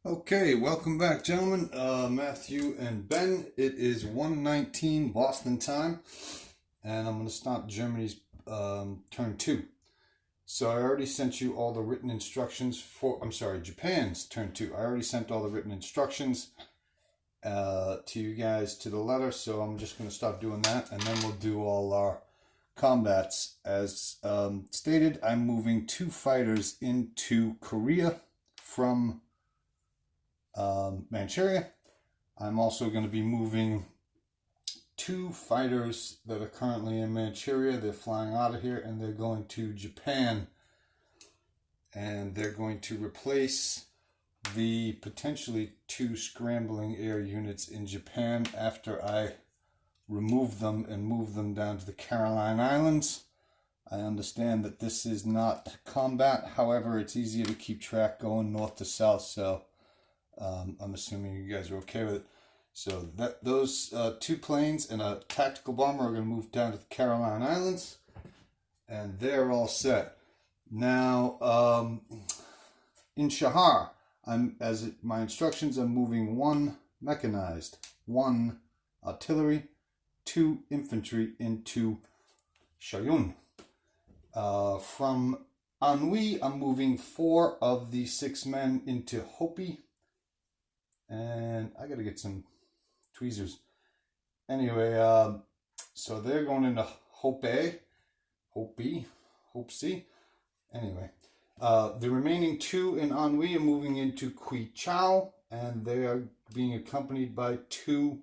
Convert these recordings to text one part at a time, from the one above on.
Okay, welcome back, gentlemen. Matthew and Ben. It is 1:19 Boston time, and I'm going to start Germany's turn two. So I already sent you all the written instructions for, I'm sorry, Japan's turn two. I already sent all the written instructions to you guys to the letter, so I'm just going to start doing that, and then we'll do all our combats. As stated, I'm moving 2 fighters into Korea from Manchuria. I'm also going to be moving 2 fighters that are currently in Manchuria. They're flying out of here and they're going to Japan. And they're going to replace the potentially 2 scrambling air units in Japan after I remove them and move them down to the Caroline Islands. I understand that this is not combat. However, it's easier to keep track going north to south, so I'm assuming you guys are okay with it. So those 2 planes and a tactical bomber are going to move down to the Caroline Islands, and they're all set. Now, in Shahar, my instructions, I'm moving 1 mechanized, 1 artillery, 2 infantry into Shayun. From Anhui, I'm moving 4 of the 6 men into Hopi. And I gotta get some tweezers. Anyway, so they're going into Hopi. Anyway, the remaining 2 in Anhui are moving into Quichao, and they are being accompanied by 2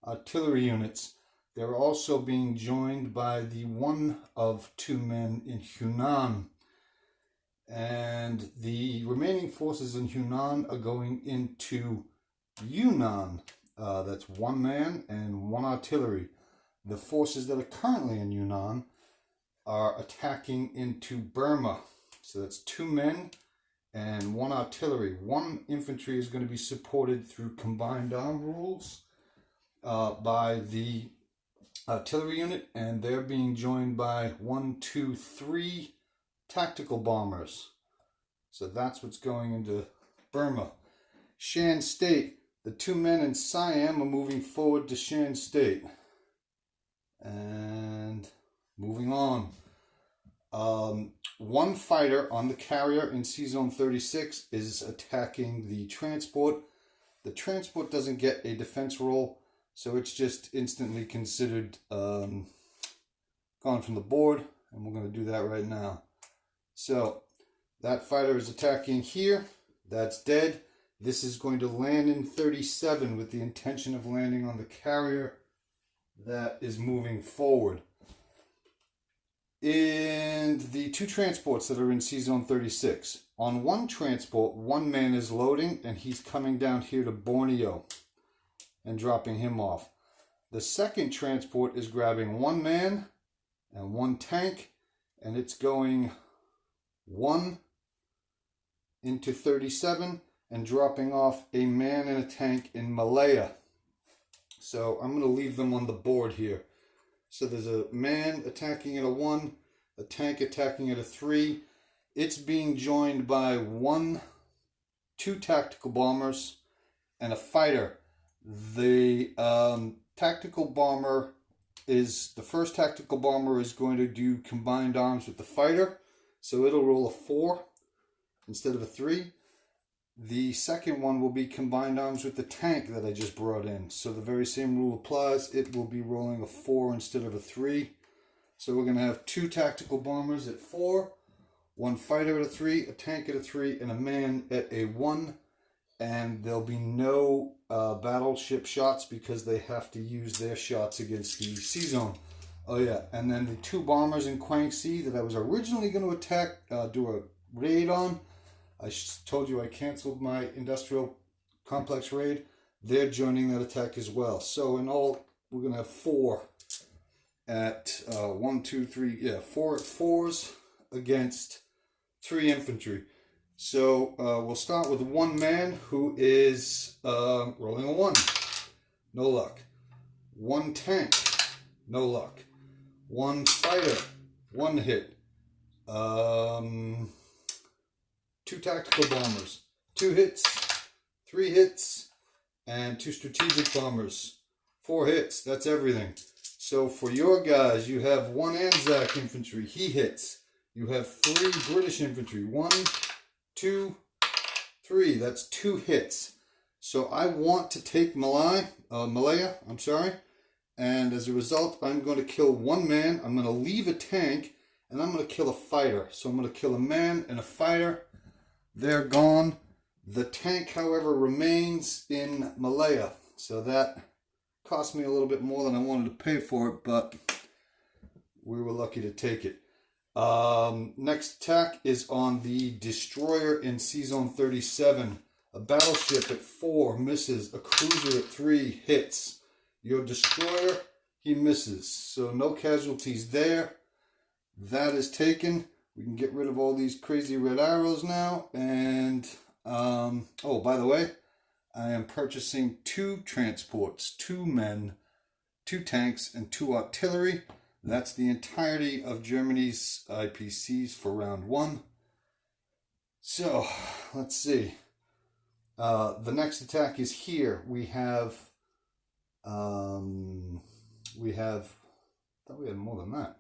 artillery units. They're also being joined by the 1 of 2 men in Hunan. And the remaining forces in Hunan are going into Yunnan. That's 1 man and 1 artillery. The forces that are currently in Yunnan are attacking into Burma. So that's 2 men and 1 artillery. 1 infantry is going to be supported through combined arm rules by the artillery unit, and they're being joined by 1, 2, 3 tactical bombers. So that's what's going into Burma. Shan State. The 2 men in Siam are moving forward to Shan State. And moving on. 1 fighter on the carrier in C-Zone 36 is attacking the transport. The transport doesn't get a defense roll, so it's just instantly considered gone from the board. And we're going to do that right now. So that fighter is attacking here. That's dead. This is going to land in 37 with the intention of landing on the carrier that is moving forward. And the 2 transports that are in C-Zone 36. On 1 transport, 1 man is loading, and he's coming down here to Borneo and dropping him off. The second transport is grabbing 1 man and 1 tank, and it's going 1 into 37 and dropping off a man and a tank in Malaya. So I'm going to leave them on the board here. So there's a man attacking at a 1, a tank attacking at a 3. It's being joined by 2 tactical bombers and a fighter. The tactical bomber is, the first tactical bomber is going to do combined arms with the fighter. So it'll roll a 4 instead of a 3. The second one will be combined arms with the tank that I just brought in. So the very same rule applies. It will be rolling a 4 instead of a 3. So we're going to have 2 tactical bombers at 4, 1 fighter at a 3, a tank at a 3, and a man at a 1. And there'll be no battleship shots because they have to use their shots against the C-Zone. Oh yeah, and then the 2 bombers in Kwangsi that I was originally going to attack, do a raid on. I told you I canceled my industrial complex raid. They're joining that attack as well. So in all, we're going to have 4 at 1, 2, 3, 4 at 4s against 3 infantry. So we'll start with 1 man who is rolling a 1. No luck. 1 tank. No luck. 1 fighter. 1 hit. 2 tactical bombers, 2 hits, 3 hits, and 2 strategic bombers. 4 hits. That's everything. So for your guys, you have 1 Anzac infantry. He hits. You have 3 British infantry. 1, 2, 3. That's 2 hits. So I want to take Malaya, and as a result, I'm going to kill 1 man. I'm going to leave a tank, and I'm going to kill a fighter. So I'm going to kill a man and a fighter. They're gone. The tank, however, remains in Malaya. So that cost me a little bit more than I wanted to pay for it, but we were lucky to take it. Next attack is on the destroyer in C-Zone 37. A battleship at 4 misses. A cruiser at 3 hits. Your destroyer, he misses. So no casualties there. That is taken. We can get rid of all these crazy red arrows now. And, oh, by the way, I am purchasing 2 transports, 2 men, 2 tanks, and 2 artillery. That's the entirety of Germany's IPCs for round 1. So, let's see. The next attack is here. We have, I thought we had more than that.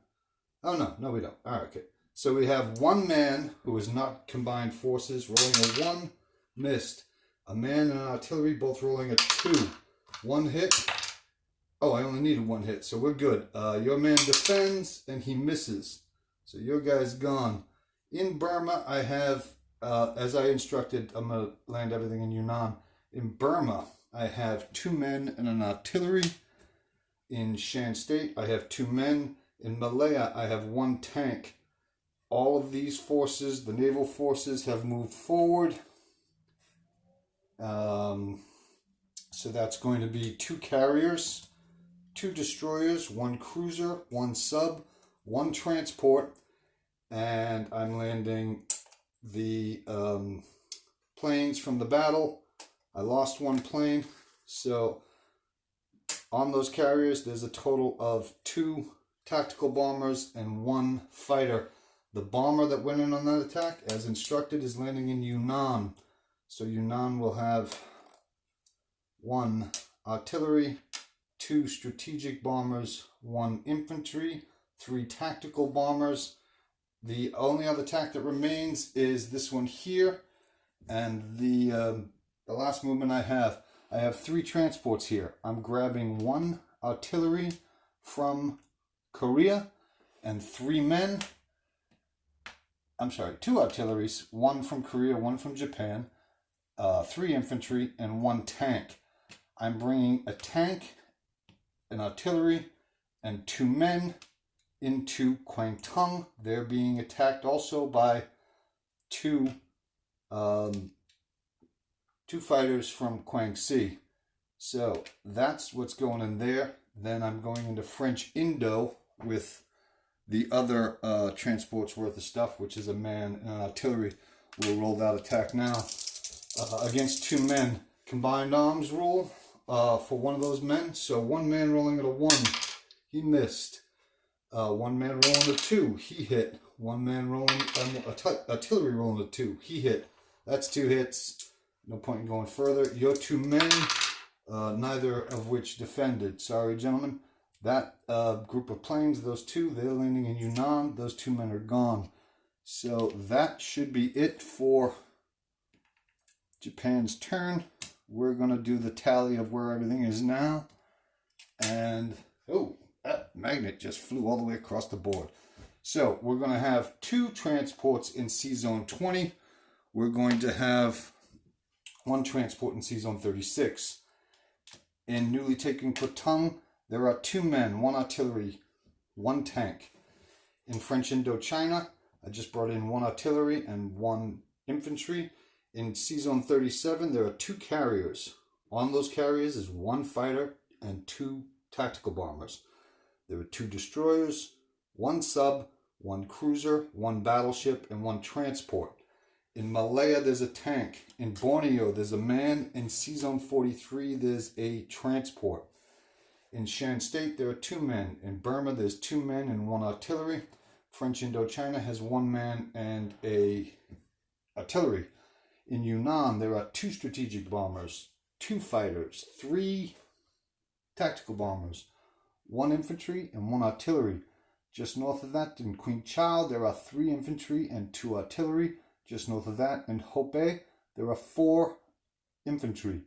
Oh, no, we don't. All right, okay. So we have 1 man who is not combined forces, rolling a 1, missed. A man and an artillery both rolling a 2. 1 hit. Oh, I only needed 1 hit, so we're good. Your man defends, and he misses. So your guy's gone. In Burma, I have, as I instructed, I'm going to land everything in Yunnan. In Burma, I have 2 men and an artillery. In Shan State, I have 2 men. In Malaya, I have 1 tank. All of these forces, the naval forces, have moved forward. So that's going to be 2 carriers, 2 destroyers, 1 cruiser, 1 sub, 1 transport, and I'm landing the planes from the battle. I lost 1 plane, so on those carriers there's a total of 2 tactical bombers and 1 fighter. The bomber that went in on that attack, as instructed, is landing in Yunnan. So Yunnan will have 1 artillery, 2 strategic bombers, 1 infantry, 3 tactical bombers. The only other attack that remains is this one here, and the last movement I have 3 transports here. I'm grabbing 1 artillery from Korea and 3 men. I'm sorry, 2 artilleries, 1 from Korea, 1 from Japan, 3 infantry, and 1 tank. I'm bringing a tank, an artillery, and 2 men into Kwangtung. They're being attacked also by 2 fighters from Kwangsi. So that's what's going in there. Then I'm going into French Indo with the other transports worth of stuff, which is a man and an artillery. We'll roll that attack now. Against 2 men. Combined arms rule for 1 of those men. So 1 man rolling at a 1. He missed. 1 man rolling a 2. He hit. 1 man rolling artillery rolling a 2. He hit. That's 2 hits. No point in going further. Your 2 men, neither of which defended. Sorry, gentlemen. That group of planes, those 2, they're landing in Yunnan. Those 2 men are gone. So that should be it for Japan's turn. We're going to do the tally of where everything is now. And, oh, that magnet just flew all the way across the board. So we're going to have 2 transports in C-Zone 20. We're going to have 1 transport in C-Zone 36. In newly taken Kwangtung, there are 2 men, 1 artillery, 1 tank. In French Indochina, I just brought in 1 artillery and 1 infantry. In C-Zone 37, there are 2 carriers. On those carriers is 1 fighter and 2 tactical bombers. There are 2 destroyers, 1 sub, 1 cruiser, 1 battleship, and 1 transport. In Malaya, there's a tank. In Borneo, there's a man. In C-Zone 43, there's a transport. In Shan State, there are 2 men. In Burma, there's 2 men and 1 artillery. French Indochina has 1 man and a artillery. In Yunnan, there are 2 strategic bombers, 2 fighters, 3 tactical bombers, 1 infantry, and 1 artillery. Just north of that, in Qinghai, there are 3 infantry and 2 artillery. Just north of that, in Hubei, there are 4 infantry.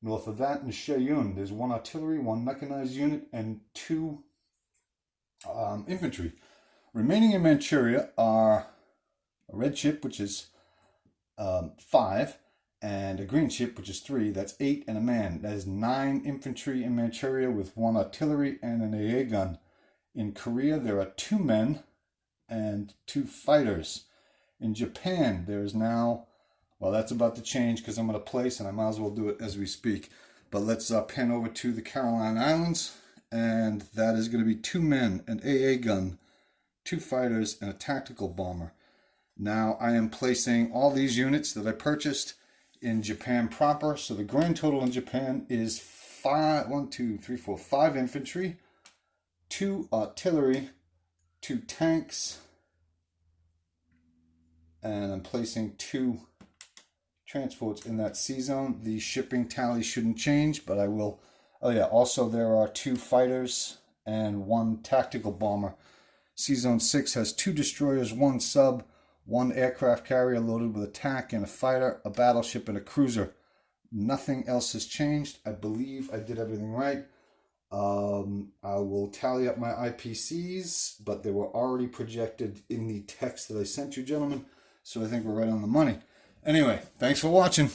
North of that, in Shayun, there's 1 artillery, 1 mechanized unit, and 2 infantry. Remaining in Manchuria are a red ship, which is 5, and a green ship, which is 3. That's 8 and a man. That is 9 infantry in Manchuria with 1 artillery and an AA gun. In Korea, there are 2 men and 2 fighters. In Japan, there is now, well, that's about to change because I'm at a place and I might as well do it as we speak. But let's pan over to the Caroline Islands, and that is going to be 2 men, an AA gun, 2 fighters, and a tactical bomber. Now I am placing all these units that I purchased in Japan proper. So the grand total in Japan is 5 infantry, 2 artillery, 2 tanks, and I'm placing 2 transports in that sea zone. The shipping tally shouldn't change, but I will. Oh yeah, also there are 2 fighters and 1 tactical bomber. Sea Zone 6 has 2 destroyers, 1 sub, 1 aircraft carrier loaded with a TAC and a fighter, a battleship, and a cruiser. Nothing else has changed. I believe I did everything right. I will tally up my IPCs, but they were already projected in the text that I sent you, gentlemen. So I think we're right on the money. Anyway, thanks for watching.